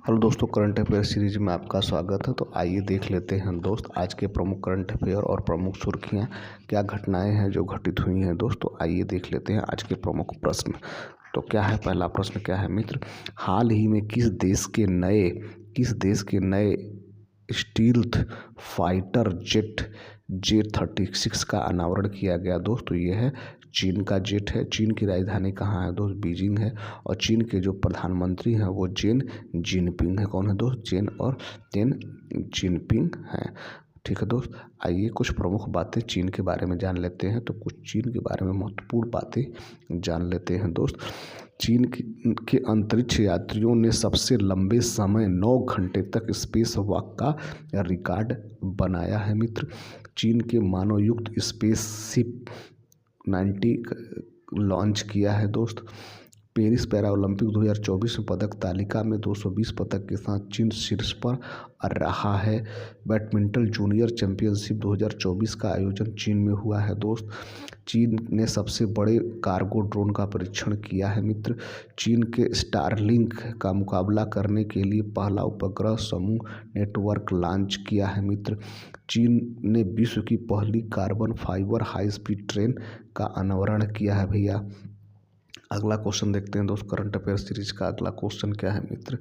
Hello दोस्तों, current affair series में आपका स्वागत है। तो आइए देख लेते हैं दोस्त आज के प्रमुख करंट अफेयर और प्रमुख सुर्खियां क्या घटनाएं हैं जो घटित हुई हैं। दोस्तों आइए देख लेते हैं आज के प्रमुख प्रश्न। तो क्या है पहला प्रश्न, क्या है मित्र? हाल ही में किस देश के नए स्टील्थ फाइटर जेट J-36 का अनावरण किया गया। दोस्तों ये है चीन का जेट है। चीन की राजधानी कहाँ है दोस्त? बीजिंग है। और चीन के जो प्रधानमंत्री हैं वो जेन जिनपिंग है। कौन है दोस्त? जेन जिनपिंग हैं। ठीक है दोस्त, आइए कुछ प्रमुख बातें चीन के बारे में जान लेते हैं। तो कुछ चीन के बारे में महत्वपूर्ण बातें जान लेते हैं दोस्त। चीन के अंतरिक्ष यात्रियों ने सबसे लंबे समय 9 घंटे तक स्पेस वॉक का रिकॉर्ड बनाया है मित्र। चीन के मानवयुक्त स्पेसशिप 90 लॉन्च किया है दोस्त। पेरिस पैरा ओलंपिक 2024 में पदक तालिका में 220 पदक के साथ चीन शीर्ष पर रहा है। बैडमिंटन जूनियर चैंपियनशिप 2024 का आयोजन चीन में हुआ है दोस्त। चीन ने सबसे बड़े कार्गो ड्रोन का परीक्षण किया है मित्र। चीन के स्टारलिंक का मुकाबला करने के लिए पहला उपग्रह समूह नेटवर्क लॉन्च किया है मित्र। चीन ने विश्व की पहली carbon fibre high speed train का अनावरण किया है भैया। अगला क्वेश्चन देखते हैं दोस्त, करंट अफेयर सीरीज का अगला क्वेश्चन क्या है मित्र?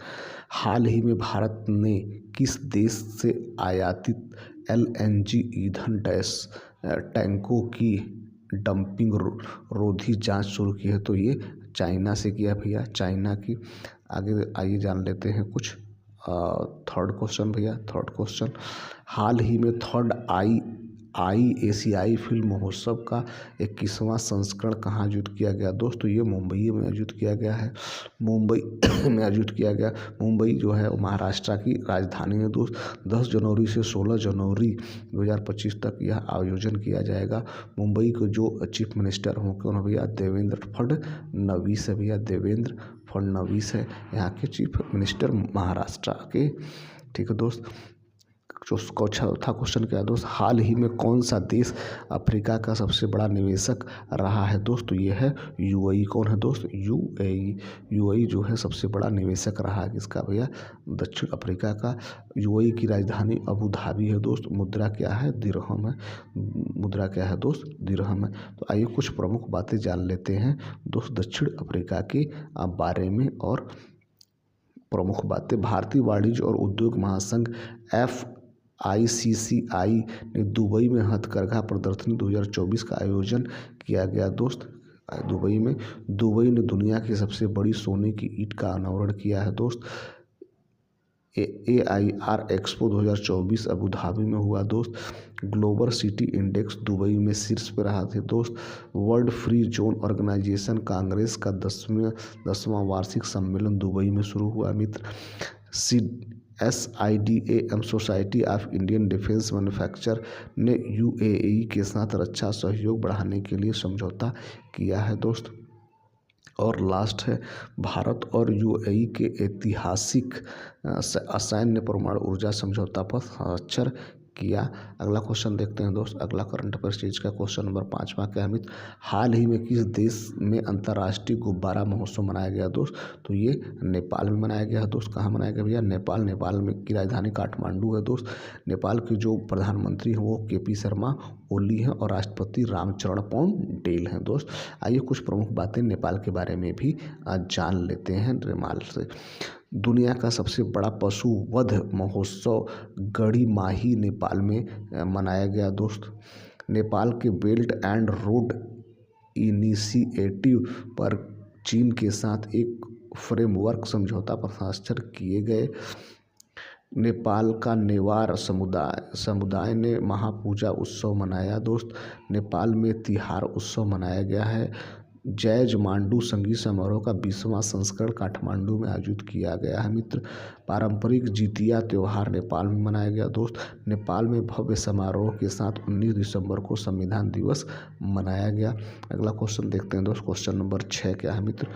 हाल ही में भारत ने किस देश से आयातित LNG ईंधन टैंकों की डंपिंग रोधी जांच शुरू की है? तो ये चाइना से किया भैया, चाइना की। आगे आइए जान लेते हैं कुछ थर्ड क्वेश्चन भैया। थर्ड क्वेश्चन, हाल ही में थर्ड एशियाई फिल्म महोत्सव का 21वां संस्करण कहाँ आयोजित किया गया? दोस्तों ये मुंबई में आयोजित किया गया है। मुंबई में आयोजित किया गया। मुंबई जो है वो महाराष्ट्र की राजधानी है दोस्त। 10 जनवरी से 16 जनवरी 2025 तक यह आयोजन किया जाएगा। मुंबई के जो चीफ मिनिस्टर होंगे कौन भैया? देवेंद्र फडणवीस है भैया। देवेंद्र फडणवीस है यहाँ के चीफ मिनिस्टर महाराष्ट्र के। ठीक है दोस्त, जो चौथा क्वेश्चन क्या है दोस्त? हाल ही में कौन सा देश अफ्रीका का सबसे बड़ा निवेशक रहा है? दोस्त ये है UAE। कौन है दोस्त? UAE जो है सबसे बड़ा निवेशक रहा है किसका भैया? दक्षिण अफ्रीका का। UAE की राजधानी अबू धाबी है दोस्त। मुद्रा क्या है? दिरहम है। मुद्रा क्या है दोस्त? दिरहम है। तो आइए कुछ प्रमुख बातें जान लेते हैं दोस्त दक्षिण अफ्रीका के बारे में। और प्रमुख बातें, भारतीय वाणिज्य और उद्योग महासंघ FICCI ने दुबई में हथकरघा प्रदर्शनी 2024 का आयोजन किया गया दोस्त। दुबई ने दुनिया की सबसे बड़ी सोने की ईंट का अनावरण किया है दोस्त। AIR एक्सपो 2024 अबू धाबी में हुआ दोस्त। ग्लोबल सिटी इंडेक्स दुबई में शीर्ष पर रहा थे दोस्त। World free zone organization congress का 10वां वार्षिक सम्मेलन दुबई में शुरू हुआ मित्र। SIDA society of Indian defence manufacture ने UAE के साथ रक्षा सहयोग बढ़ाने के लिए समझौता किया है दोस्त। और लास्ट है, भारत और UAE के ऐतिहासिक असैन्य परमाणु ऊर्जा समझौता पर हस्ताक्षर किया। अगला क्वेश्चन देखते हैं दोस्त। अगला करंट अफेयर सीरीज का क्वेश्चन नंबर 5वां क्या है मित्र? हाल ही में किस देश में अंतर्राष्ट्रीय गुब्बारा महोत्सव मनाया गया दोस्त? तो ये नेपाल में मनाया गया है दोस्त। कहाँ मनाया गया भैया? नेपाल में की राजधानी काठमांडू है दोस्त। नेपाल के जो प्रधानमंत्री हैं वो KP शर्मा ओली हैं और राष्ट्रपति रामचरण पौडेल हैं दोस्त। आइए कुछ प्रमुख बातें नेपाल के बारे में भी जान लेते हैं नेपाल से। दुनिया का सबसे बड़ा पशु वध महोत्सव गढ़ीमाही नेपाल में मनाया गया दोस्त। नेपाल के बेल्ट एंड रोड इनिशिएटिव पर चीन के साथ एक फ्रेमवर्क समझौता पर हस्ताक्षर किए गए। नेपाल का नेवार समुदाय ने महापूजा उत्सव मनाया दोस्त। नेपाल में तिहार उत्सव मनाया गया है। जैज मांडू संगीत समारोह का 20वां संस्करण काठमांडू में आयोजित किया गया है मित्र। पारंपरिक जितिया त्यौहार नेपाल में मनाया गया दोस्त। नेपाल में भव्य समारोह के साथ 19 दिसंबर को संविधान दिवस मनाया गया। अगला क्वेश्चन देखते हैं दोस्त, क्वेश्चन नंबर 6 क्या है मित्र?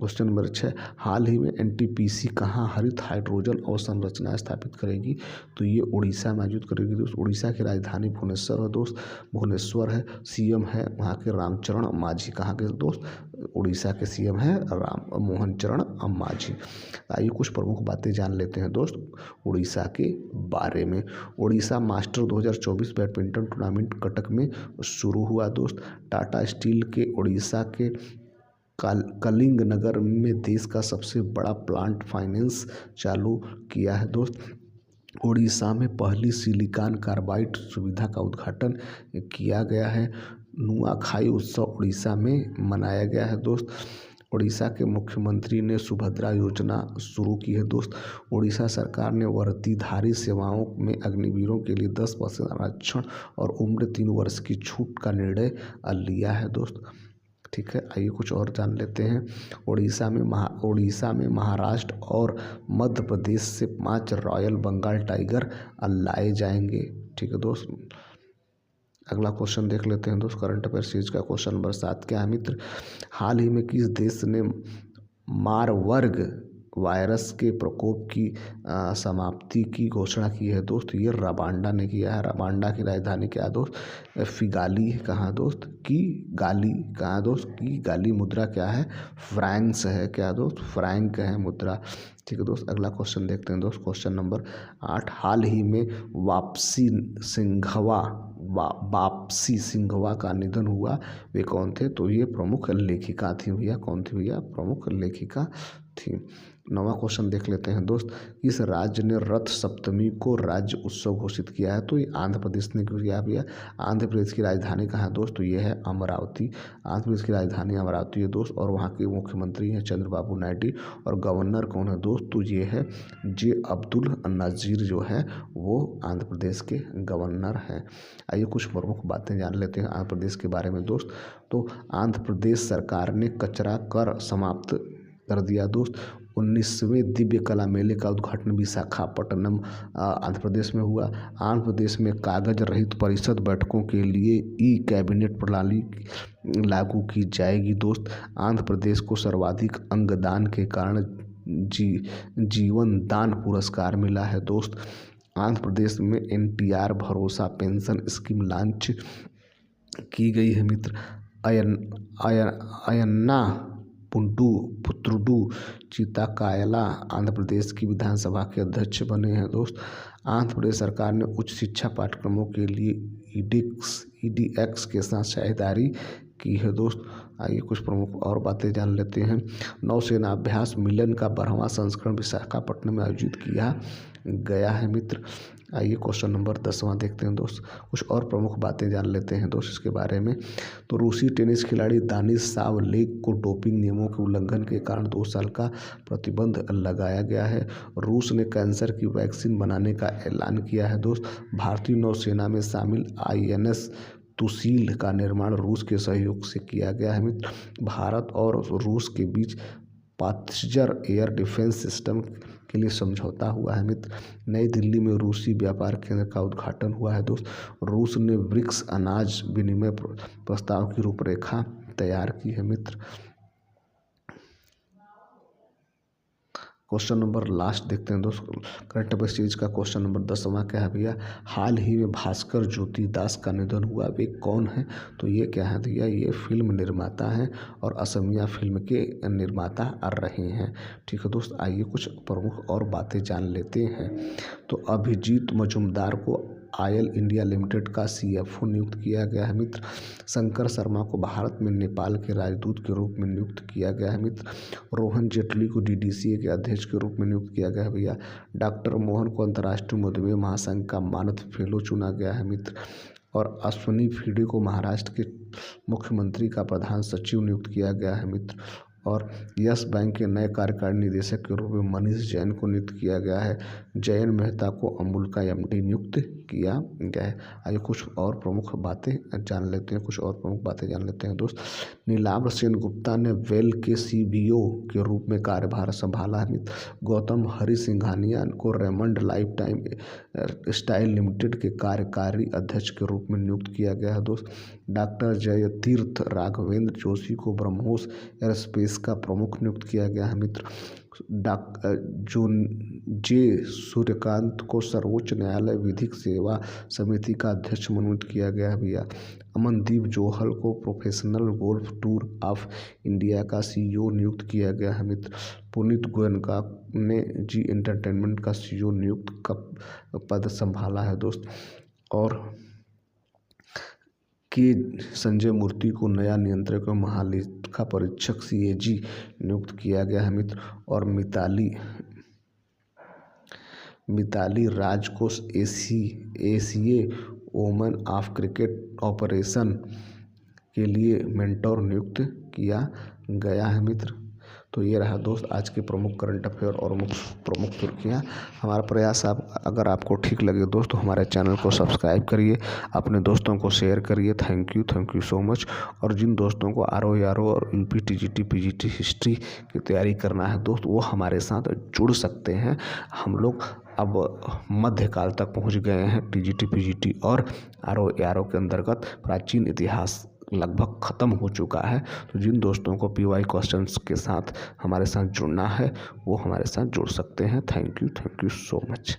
क्वेश्चन नंबर 6, हाल ही में एनटीपीसी कहाँ हरित हाइड्रोजन अवसंरचना स्थापित करेगी? तो ये उड़ीसा में आयोजित करेगी दोस्त। उड़ीसा की राजधानी भुवनेश्वर है दोस्त, भुवनेश्वर है। सीएम है वहाँ के रामचरण मांझी। कहाँ के दोस्त? उड़ीसा के सीएम है राम मोहन चरण मांझी। आइए कुछ प्रमुख बातें जान लेते हैं दोस्त उड़ीसा के बारे में। Orissa master 2024 badminton tournament Cuttack में शुरू हुआ दोस्त। टाटा स्टील के उड़ीसा के कलिंग नगर में देश का सबसे बड़ा प्लांट फाइनेंस चालू किया है दोस्त। उड़ीसा में पहली सिलिकॉन कार्बाइड सुविधा का उद्घाटन किया गया है। नुआखाई उत्सव उड़ीसा में मनाया गया है दोस्त। उड़ीसा के मुख्यमंत्री ने सुभद्रा योजना शुरू की है दोस्त। उड़ीसा सरकार ने वर्दीधारी सेवाओं में अग्निवीरों के लिए 10% आरक्षण और उम्र 3 वर्ष की छूट का निर्णय लिया है दोस्त। ठीक है, आइए कुछ और जान लेते हैं। उड़ीसा में महाराष्ट्र और मध्य प्रदेश से 5 रॉयल बंगाल टाइगर लाए जाएंगे। ठीक है दोस्त, अगला क्वेश्चन देख लेते हैं दोस्त करंट अफेयर सीरीज का। क्वेश्चन नंबर 7 क्या है मित्र? हाल ही में किस देश ने मारबर्ग वायरस के प्रकोप की समाप्ति की घोषणा की है दोस्त? ये रवांडा ने किया है। रवांडा की राजधानी क्या है दोस्त? फिगाली है। कहाँ दोस्त? की गाली। कहाँ दोस्त? की गाली। मुद्रा क्या है? फ्रैंक्स है। क्या दोस्त? फ्रैंक है मुद्रा। ठीक है दोस्त, अगला क्वेश्चन देखते हैं दोस्त। क्वेश्चन नंबर 8, हाल ही में वापसी सिंघवा का निधन हुआ, वे कौन थे? तो ये प्रमुख लेखिका थी भैया। कौन थी भैया? प्रमुख लेखिका थी। 9वां क्वेश्चन देख लेते हैं दोस्त। इस राज्य ने रथ सप्तमी को राज्य उत्सव घोषित किया है? तो ये आंध्र प्रदेश ने किया भैया। आंध्र प्रदेश की राजधानी कहाँ है दोस्त? तो ये है अमरावती। आंध्र प्रदेश की राजधानी अमरावती है दोस्त, और वहाँ के मुख्यमंत्री हैं चंद्रबाबू नायडू, और गवर्नर कौन है दोस्त? तो ये है जे अब्दुल नज़ीर जो है वो आंध्र प्रदेश के गवर्नर हैं। आइए कुछ प्रमुख बातें जान लेते हैं आंध्र प्रदेश के बारे में दोस्त। तो आंध्र प्रदेश सरकार ने कचरा कर समाप्त कर दिया दोस्त। 19वें दिव्य कला मेले का उद्घाटन विशाखापट्टनम आंध्र प्रदेश में हुआ। आंध्र प्रदेश में कागज रहित परिषद बैठकों के लिए ई कैबिनेट प्रणाली लागू की जाएगी दोस्त। आंध्र प्रदेश को सर्वाधिक अंगदान के कारण जीवन दान पुरस्कार मिला है दोस्त। आंध्र प्रदेश में एनटीआर भरोसा पेंशन स्कीम लॉन्च की गई है मित्र। अयन्ना पुत्रुडू चित्ताकायला आंध्र प्रदेश की विधानसभा के अध्यक्ष बने हैं दोस्त। आंध्र प्रदेश सरकार ने उच्च शिक्षा पाठ्यक्रमों के लिए ईडीएक्स के साथ साझेदारी की है दोस्त। आइए कुछ प्रमुख और बातें जान लेते हैं। नौसेना अभ्यास मिलन का 12वां संस्करण विशाखापट्टनम में आयोजित किया गया है मित्र। आइए क्वेश्चन नंबर 10वां देखते हैं दोस्त। कुछ और प्रमुख बातें जान लेते हैं दोस्त इसके बारे में। तो रूसी टेनिस खिलाड़ी दानिश सावलेक को डोपिंग नियमों के उल्लंघन के कारण 2 साल का प्रतिबंध लगाया गया है। रूस ने कैंसर की वैक्सीन बनाने का ऐलान किया है दोस्त। भारतीय नौसेना में शामिल INS तुसील का निर्माण रूस के सहयोग से किया गया है मित्र। भारत और रूस के बीच पाथेजर एयर डिफेंस सिस्टम के लिए समझौता हुआ है मित्र। नई दिल्ली में रूसी व्यापार केंद्र का उद्घाटन हुआ है दोस्त। रूस ने ब्रिक्स अनाज विनिमय प्रस्ताव की रूपरेखा तैयार की है मित्र। क्वेश्चन नंबर लास्ट देखते हैं दोस्त करंट अफेयर सीरीज का। क्वेश्चन नंबर 10वां क्या है भैया? हाल ही में भास्कर ज्योति दास का निधन हुआ, वे कौन है? तो ये क्या है भैया? ये फिल्म निर्माता हैं और असमिया फिल्म के निर्माता रहे हैं। ठीक है दोस्त, आइए कुछ प्रमुख और बातें जान लेते हैं। तो अभिजीत मजूमदार को ऑयल इंडिया लिमिटेड का CFO नियुक्त किया गया है मित्र। शंकर शर्मा को भारत में नेपाल के राजदूत के रूप में नियुक्त किया गया है मित्र। रोहन जेटली को DDCA के अध्यक्ष के रूप में नियुक्त किया गया है भैया। डॉक्टर मोहन को अंतर्राष्ट्रीय मधुमेह महासंघ का मानद फेलो चुना गया है मित्र। और अश्वनी फीडे को महाराष्ट्र के मुख्यमंत्री का प्रधान सचिव नियुक्त किया गया है मित्र। और यस बैंक के नए कार्यकारी निदेशक के रूप में मनीष जैन को नियुक्त किया गया है। जयन मेहता को अमूल का MD नियुक्त किया गया है। आइए कुछ और प्रमुख बातें जान लेते हैं दोस्त। नीलाम्र सेन गुप्ता ने वेल के CBO के रूप में कार्यभार संभाला है मित्र। गौतम हरिसिंघानिया को Raymond life time style limited के कार्यकारी अध्यक्ष के रूप में नियुक्त किया गया है दोस्त। डॉक्टर जयतीर्थ राघवेंद्र जोशी को ब्रह्मोस एयरस्पेस इसका प्रमुख नियुक्त किया गया है मित्र जो जे सूर्यकांत को सर्वोच्च न्यायालय विधिक सेवा समिति का अध्यक्ष मनोनीत किया गया है भैया। अमनदीप जोहल को professional golf tour of India का CEO नियुक्त किया गया है मित्र। पुनीत गोयनका ने जी एंटरटेनमेंट का CEO नियुक्त का पद संभाला है दोस्त। और के संजय मूर्ति को नया नियंत्रक और महालेखा परीक्षक CAG नियुक्त किया गया है मित्र। और मिताली राज को ACA women of cricket operation के लिए मेंटोर नियुक्त किया गया है मित्र। तो ये रहा दोस्त आज के प्रमुख करंट अफेयर और प्रमुख सुर्खियाँ। हमारा प्रयास अगर आपको ठीक लगे दोस्तों हमारे चैनल को सब्सक्राइब करिए, अपने दोस्तों को शेयर करिए। Thank you so much. और जिन दोस्तों को RO और UP TGT PGT हिस्ट्री की तैयारी करना है दोस्त वो हमारे साथ जुड़ सकते हैं। हम लोग अब मध्यकाल तक पहुंच गए हैं। TGT PGT और RO के अंतर्गत प्राचीन इतिहास लगभग ख़त्म हो चुका है। तो जिन दोस्तों को PY क्वेश्चंस के साथ हमारे साथ जुड़ना है वो हमारे साथ जुड़ सकते हैं। Thank you so much.